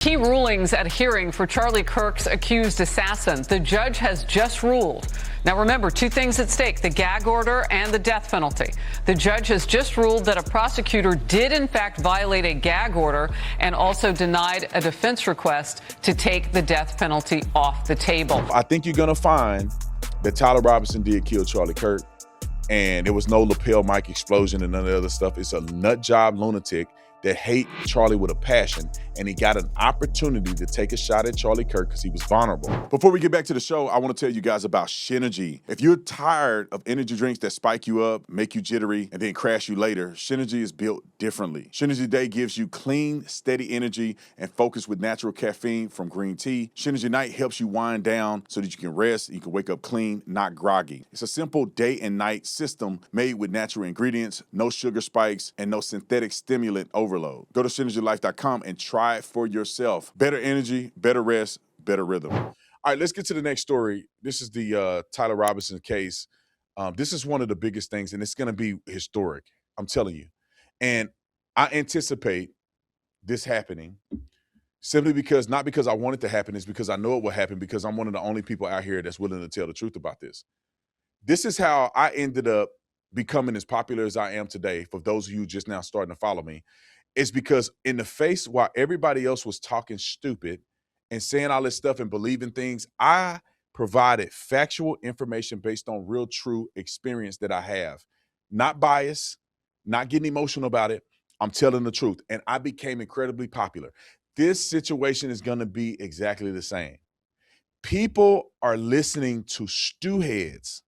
Key rulings at hearing for Charlie Kirk's accused assassin. The judge has just ruled. Now remember, two things at stake, the gag order and the death penalty. The judge has just ruled that a prosecutor did in fact violate a gag order and also denied a defense request to take the death penalty off the table. I think you're going to find that Tyler Robinson did kill Charlie Kirk, and there was no lapel mic explosion and none of the other stuff. It's a nut job lunatic that hate Charlie with a passion, and he got an opportunity to take a shot at Charlie Kirk because he was vulnerable. Before we get back to the show, I want to tell you guys about Shinergy. If you're tired of energy drinks that spike you up, make you jittery, and then crash you later, Shinergy is built differently. Shinergy Day gives you clean, steady energy and focus with natural caffeine from green tea. Shinergy Night helps you wind down so that you can rest, you can wake up clean, not groggy. It's a simple day and night system made with natural ingredients, no sugar spikes, and no synthetic stimulant overload. Go to SynergyLife.com and try it for yourself. Better energy, better rest, better rhythm. All right, let's get to the next story. This is the Tyler Robinson case. This is one of the biggest things, and it's going to be historic, I'm telling you. And I anticipate this happening simply because, not because I want it to happen, it's because I know it will happen because I'm one of the only people out here that's willing to tell the truth about this. This is how I ended up becoming as popular as I am today, for those of you just now starting to follow me. It's because in the face, while everybody else was talking stupid and saying all this stuff and believing things, I provided factual information based on real, true experience that I have. Not biased, not getting emotional about it. I'm telling the truth. And I became incredibly popular. This situation is going to be exactly the same. People are listening to stew heads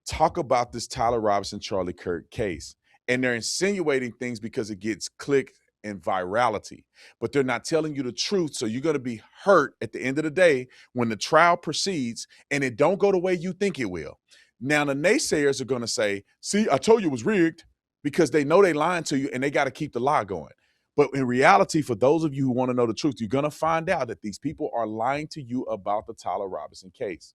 talk about this Tyler Robinson, Charlie Kirk case. And they're insinuating things because it gets click and virality, but they're not telling you the truth. So you're going to be hurt at the end of the day when the trial proceeds and it don't go the way you think it will. Now, the naysayers are going to say, see, I told you it was rigged, because they know they lying to you and they got to keep the lie going. But in reality, for those of you who want to know the truth, you're going to find out that these people are lying to you about the Tyler Robinson case.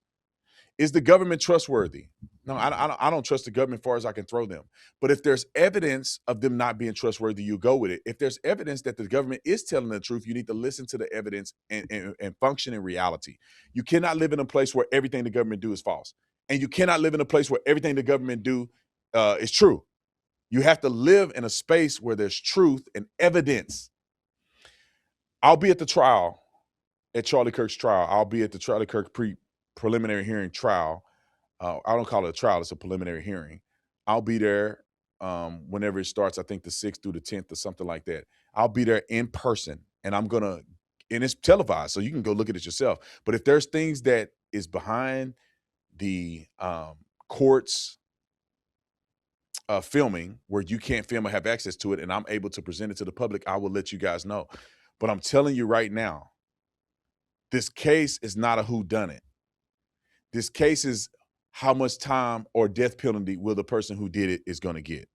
Is the government trustworthy? No, I don't trust the government as far as I can throw them. But if there's evidence of them not being trustworthy, you go with it. If there's evidence that the government is telling the truth, you need to listen to the evidence and function in reality. You cannot live in a place where everything the government do is false. And you cannot live in a place where everything the government do is true. You have to live in a space where there's truth and evidence. I'll be at the trial, at Charlie Kirk's trial. I'll be at the Charlie Kirk preliminary hearing trial. I don't call it a trial, it's a preliminary hearing. I'll be there whenever it starts, I think the 6th through the 10th or something like that. I'll be there in person, and and it's televised, so you can go look at it yourself. But if there's things that is behind the court's filming where you can't film or have access to it, and I'm able to present it to the public, I will let you guys know. But I'm telling you right now, this case is not a whodunit. This case is how much time or death penalty will the person who did it is going to get.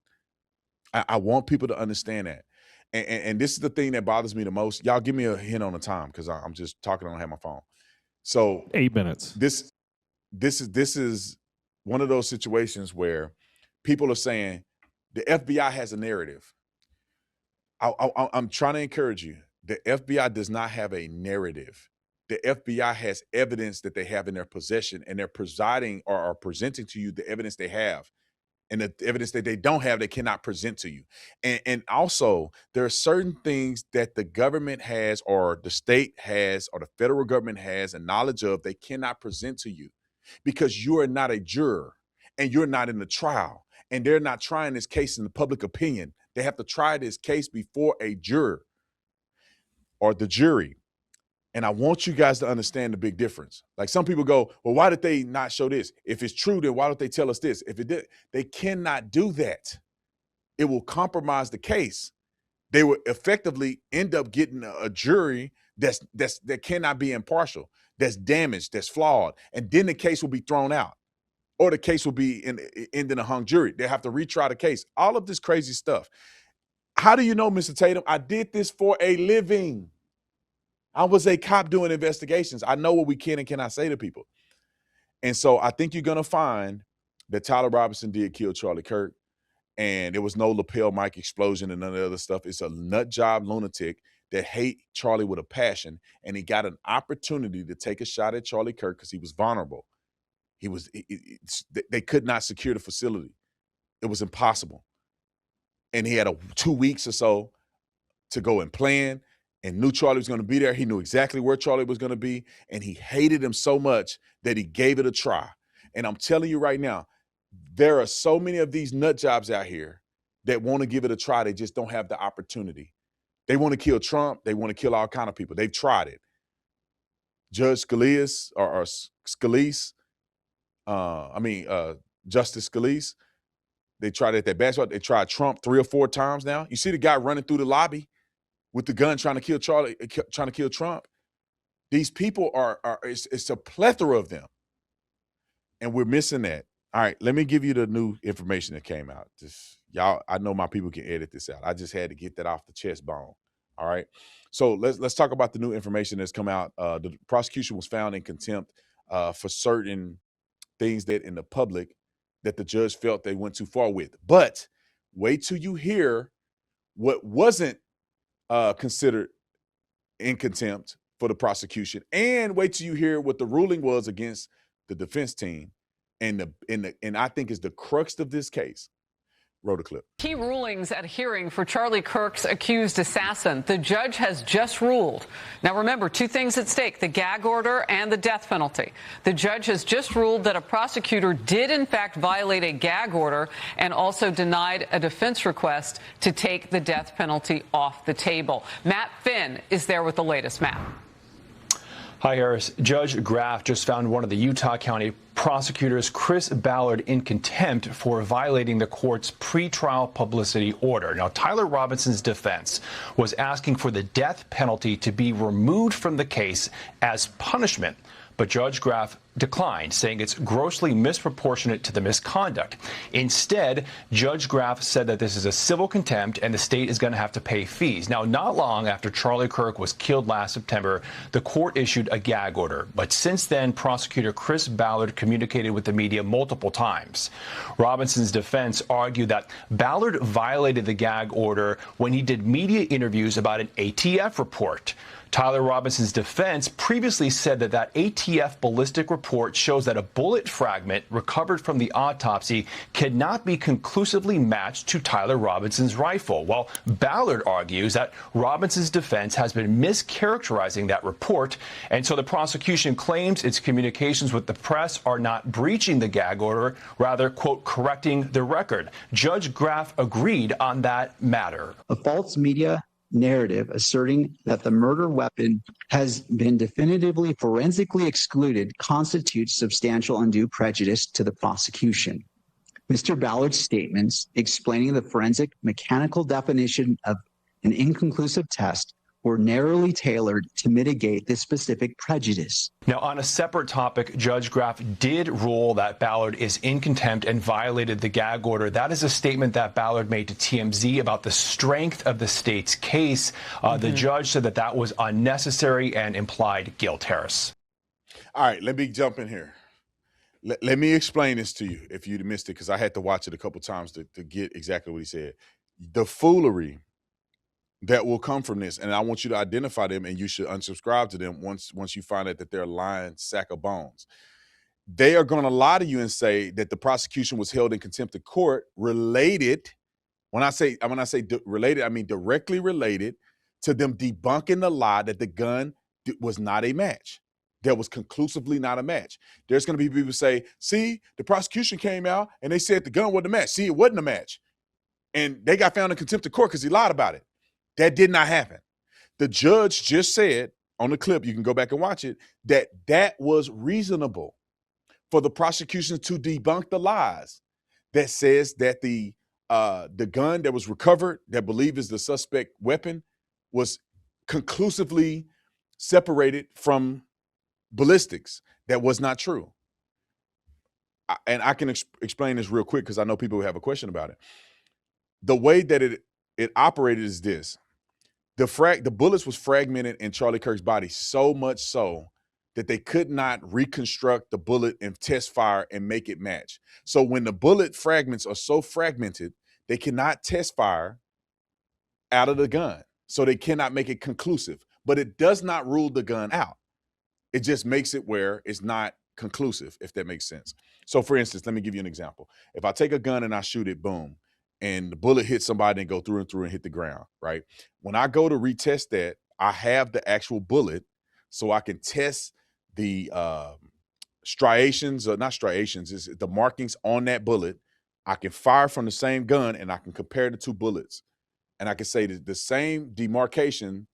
I want people to understand that. And this is the thing that bothers me the most. Y'all give me a hint on the time because I'm just talking. I don't have my phone. So 8 minutes. This is one of those situations where people are saying the FBI has a narrative. I'm trying to encourage you. The FBI does not have a narrative. The FBI has evidence that they have in their possession, and they're presiding or are presenting to you the evidence they have. And the evidence that they don't have, they cannot present to you. And also, there are certain things that the government has or the state has or the federal government has a knowledge of they cannot present to you because you are not a juror and you're not in the trial. And they're not trying this case in the public opinion. They have to try this case before a juror or the jury. And I want you guys to understand the big difference. Like some people go, well, why did they not show this? If it's true, then why don't they tell us this? If it did, they cannot do that. It will compromise the case. They will effectively end up getting a jury that cannot be impartial, that's damaged, that's flawed. And then the case will be thrown out. Or the case will be ending a hung jury. They have to retry the case. All of this crazy stuff. How do you know, Mr. Tatum? I did this for a living. I was a cop doing investigations. I know what we can and cannot say to people. And so I think you're going to find that Tyler Robinson did kill Charlie Kirk, and there was no lapel mic explosion and none of the other stuff. It's a nut job lunatic that hate Charlie with a passion, and he got an opportunity to take a shot at Charlie Kirk because he was vulnerable. They could not secure the facility. It was impossible. And he had 2 weeks or so to go and plan, and knew Charlie was going to be there. He knew exactly where Charlie was going to be, and he hated him so much that he gave it a try. And I'm telling you right now, there are so many of these nut jobs out here that want to give it a try. They just don't have the opportunity. They want to kill Trump. They want to kill all kind of people. They've tried it. Judge Scalia's or Scalise, Justice Scalise, they tried it at that basketball. They tried Trump 3 or 4 times now. You see the guy running through the lobby with the gun trying to kill Charlie, trying to kill Trump. These people it's a plethora of them. And we're missing that. All right, let me give you the new information that came out. Y'all, I know my people can edit this out. I just had to get that off the chest bone. All right. So let's talk about the new information that's come out. The prosecution was found in contempt for certain things that in the public that the judge felt they went too far with. But wait till you hear what wasn't considered in contempt for the prosecution, and wait till you hear what the ruling was against the defense team. And I think is the crux of this case. Roll the clip. Key rulings at hearing for Charlie Kirk's accused assassin. The judge has just ruled. Now, remember, 2 things at stake, the gag order and the death penalty. The judge has just ruled that a prosecutor did, in fact, violate a gag order and also denied a defense request to take the death penalty off the table. Matt Finn is there with the latest. Matt. Hi, Harris. Judge Graff just found one of the Utah County prosecutors, Chris Ballard, in contempt for violating the court's pretrial publicity order. Now, Tyler Robinson's defense was asking for the death penalty to be removed from the case as punishment. But Judge Graff declined, saying it's grossly misproportionate to the misconduct. Instead, Judge Graff said that this is a civil contempt and the state is going to have to pay fees. Now, not long after Charlie Kirk was killed last September, the court issued a gag order. But since then, prosecutor Chris Ballard communicated with the media multiple times. Robinson's defense argued that Ballard violated the gag order when he did media interviews about an ATF report. Tyler Robinson's defense previously said that that ATF ballistic report shows that a bullet fragment recovered from the autopsy cannot be conclusively matched to Tyler Robinson's rifle. While Ballard argues that Robinson's defense has been mischaracterizing that report, and so the prosecution claims its communications with the press are not breaching the gag order, rather, quote, correcting the record. Judge Graff agreed on that matter. A false media narrative asserting that the murder weapon has been definitively forensically excluded constitutes substantial undue prejudice to the prosecution. Mr. Ballard's statements explaining the forensic mechanical definition of an inconclusive test were narrowly tailored to mitigate this specific prejudice. Now, on a separate topic, Judge Graff did rule that Ballard is in contempt and violated the gag order. That is a statement that Ballard made to TMZ about the strength of the state's case. The judge said that that was unnecessary and implied guilt. Harris. All right, let me jump in here. Let me explain this to you if you missed it, because I had to watch it a couple times to get exactly what he said. The foolery that will come from this, and I want you to identify them, and you should unsubscribe to them once you find out that they're a lying sack of bones. They are going to lie to you and say that the prosecution was held in contempt of court related. When I say related, I mean directly related to them debunking the lie that the gun was not a match. That was conclusively not a match. There's going to be people who say, see, the prosecution came out and they said the gun wasn't a match. See, it wasn't a match. And they got found in contempt of court because he lied about it. That did not happen. The judge just said on the clip, you can go back and watch it, that was reasonable for the prosecution to debunk the lies that says that the gun that was recovered, that believed is the suspect weapon, was conclusively separated from ballistics. That was not true. And I can explain this real quick because I know people who have a question about it. The way that it operated is this. The bullets was fragmented in Charlie Kirk's body so much so that they could not reconstruct the bullet and test fire and make it match. So when the bullet fragments are so fragmented, they cannot test fire out of the gun. So they cannot make it conclusive, but it does not rule the gun out. It just makes it where it's not conclusive, if that makes sense. So for instance, let me give you an example. If I take a gun and I shoot it, boom, and the bullet hits somebody and go through and hit the ground, right? When I go to retest that, I have the actual bullet so I can test the striations, or not striations, is the markings on that bullet. I can fire from the same gun and I can compare the two bullets. And I can say that the same demarcation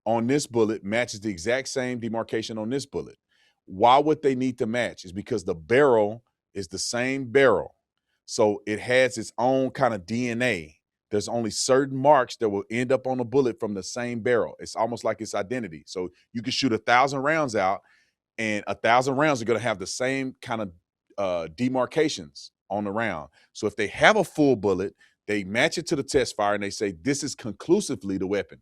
on this bullet matches the exact same demarcation on this bullet. Why would they need to match? Is because the barrel is the same barrel. So it has its own kind of DNA. There's only certain marks that will end up on a bullet from the same barrel. It's almost like its identity. So you can shoot 1,000 rounds out, and 1,000 rounds are going to have the same kind of demarcations on the round. So if they have a full bullet, they match it to the test fire and they say, this is conclusively the weapon.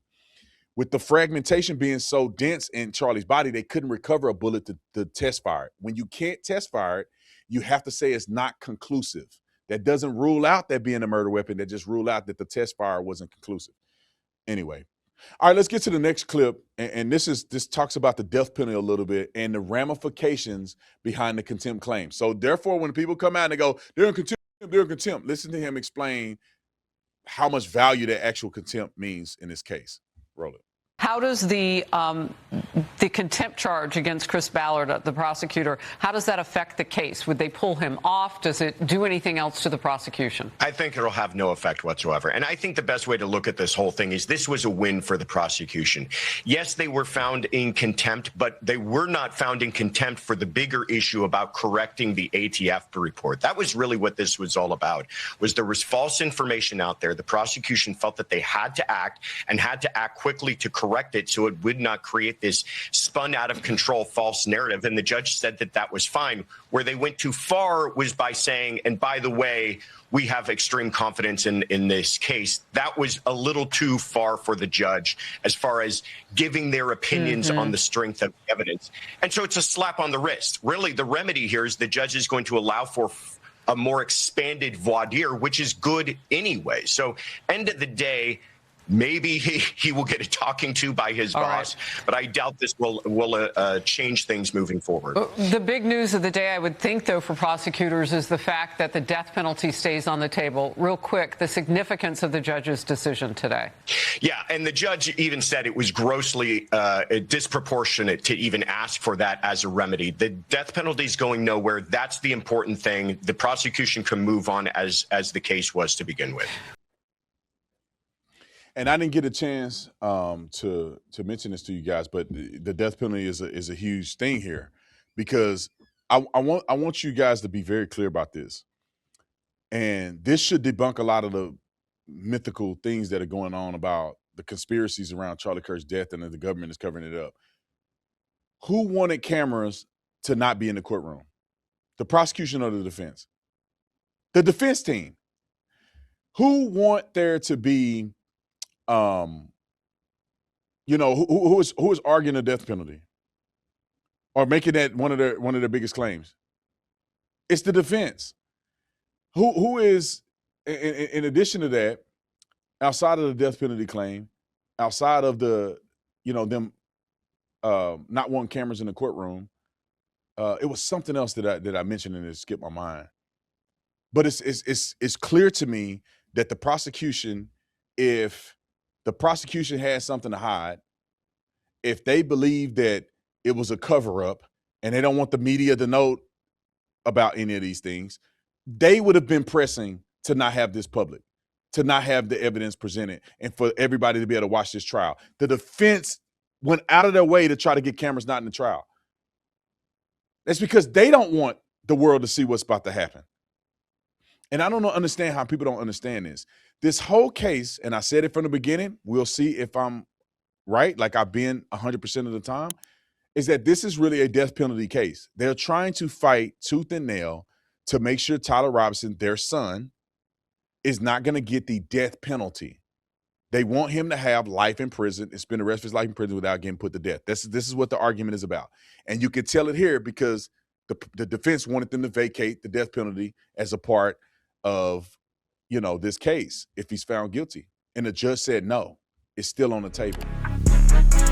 With the fragmentation being so dense in Charlie's body, they couldn't recover a bullet to test fire it. When you can't test fire it, you have to say it's not conclusive. That doesn't rule out that being a murder weapon. That just rule out that the test fire wasn't conclusive. Anyway. All right, let's get to the next clip. And this talks about the death penalty a little bit and the ramifications behind the contempt claim. So therefore, when people come out and they go, they're in contempt, listen to him explain how much value that actual contempt means in this case. Roll it. How does the contempt charge against Chris Ballard, the prosecutor, how does that affect the case? Would they pull him off? Does it do anything else to the prosecution? I think it'll have no effect whatsoever. And I think the best way to look at this whole thing is this was a win for the prosecution. Yes, they were found in contempt, but they were not found in contempt for the bigger issue about correcting the ATF report. That was really what this was all about, was there was false information out there. The prosecution felt that they had to act and had to act quickly to correct it so it would not create this spun out of control false narrative. And the judge said that that was fine. Where they went too far was by saying, and by the way, we have extreme confidence in this case. That was a little too far for the judge as far as giving their opinions on the strength of evidence. And so it's a slap on the wrist. Really, the remedy here is the judge is going to allow for a more expanded voir dire, which is good anyway. So end of the day, maybe he will get a talking to by his boss, but I doubt this will change things moving forward. The big news of the day, I would think, though, for prosecutors is the fact that the death penalty stays on the table. Real quick, the significance of the judge's decision today. Yeah, and the judge even said it was grossly disproportionate to even ask for that as a remedy. The death penalty is going nowhere. That's the important thing. The prosecution can move on as the case was to begin with. And I didn't get a chance to mention this to you guys, but the death penalty is a huge thing here, because I want you guys to be very clear about this. And this should debunk a lot of the mythical things that are going on about the conspiracies around Charlie Kirk's death and that the government is covering it up. Who wanted cameras to not be in the courtroom? The prosecution or the defense? The defense team. Who want there to be who is arguing the death penalty or making that one of their biggest claims? It's the defense. Who is, in addition to that, outside of the death penalty claim, outside of the, them not wanting cameras in the courtroom, it was something else that I mentioned and it skipped my mind. But it's clear to me that the prosecution, if the prosecution has something to hide, if they believe that it was a cover-up and they don't want the media to know about any of these things, they would have been pressing to not have this public, to not have the evidence presented, and for everybody to be able to watch this trial. The defense went out of their way to try to get cameras not in the trial. That's because they don't want the world to see what's about to happen. And I don't understand how people don't understand this. This whole case, and I said it from the beginning, we'll see if I'm right, like I've been 100% of the time, is that this is really a death penalty case. They're trying to fight tooth and nail to make sure Tyler Robinson, their son, is not going to get the death penalty. They want him to have life in prison and spend the rest of his life in prison without getting put to death. This is what the argument is about. And you can tell it here because the defense wanted them to vacate the death penalty as a part of, this case if he's found guilty. And the judge said no. is still on the table.